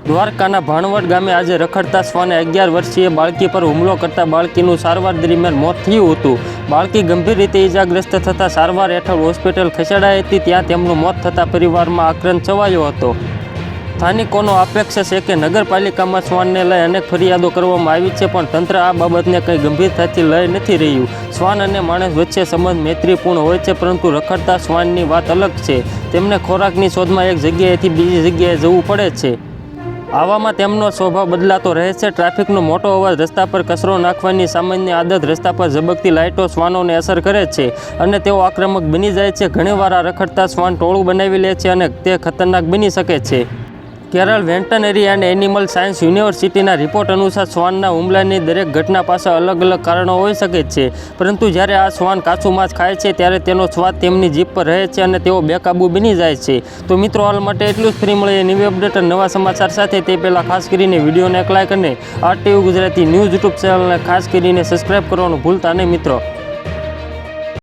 દ્વારકાના ભાણવડ ગામે આજે રખડતા શ્વાને 11 વર્ષીય બાળકી પર હુમલો કરતા બાળકીનું સારવાર દરમિયાન મોત થયું હતું। બાળકી ગંભીર રીતે ઇજાગ્રસ્ત થતાં સારવાર હેઠળ હોસ્પિટલ ખસેડાઈ હતી, ત્યાં તેમનું મોત થતાં પરિવારમાં આક્રંદ છવાયો હતો। સ્થાનિકોનો અપેક્ષા છે કે નગરપાલિકામાં શ્વાનને લઈ અનેક ફરિયાદો કરવામાં આવી છે, પણ તંત્ર આ બાબતને કંઈ ગંભીરતાથી લઈ નથી રહ્યું। શ્વાન અને માણસ વચ્ચે સંબંધ મૈત્રીપૂર્ણ હોય છે, પરંતુ રખડતા શ્વાનની વાત અલગ છે। તેમને ખોરાકની શોધમાં એક જગ્યાએથી બીજી જગ્યાએ જવું પડે છે। આવામાં તેમનો સ્વભાવ બદલાતો રહે છે। ટ્રાફિકનો મોટો અવાજ, રસ્તા પર કચરો નાખવાની સામાન્ય આદત, રસ્તા પર ઝબકતી લાઇટો શ્વાનોને અસર કરે છે અને તેઓ આક્રમક બની જાય છે। ઘણીવાર આ રખડતા શ્વાન ટોળું બનાવી લે છે અને તે ખતરનાક બની શકે છે। Kerala veterinary and animal science યુનિવર્સિટીના રિપોર્ટ અનુસાર શ્વાનના હુમલાની દરેક ઘટના પાછળ અલગ અલગ કારણો હોઈ શકે છે, પરંતુ જ્યારે આ શ્વાન કાચું માંસ ખાય છે ત્યારે તેનો સ્વાદ તેમની જીભ પર રહે છે અને તેઓ બેકાબૂ બની જાય છે। તો મિત્રો, હાલ માટે એટલું જ। ફરી મળીએ નવી અપડેટ અને નવા સમાચાર સાથે। તે પહેલાં ખાસ કરીને વિડીયોને એક લાઇક અને RTV ગુજરાતી ન્યૂઝ યુટ્યુબ ચેનલને ખાસ કરીને સબસ્ક્રાઈબ કરવાનું ભૂલતા નહીં મિત્રો।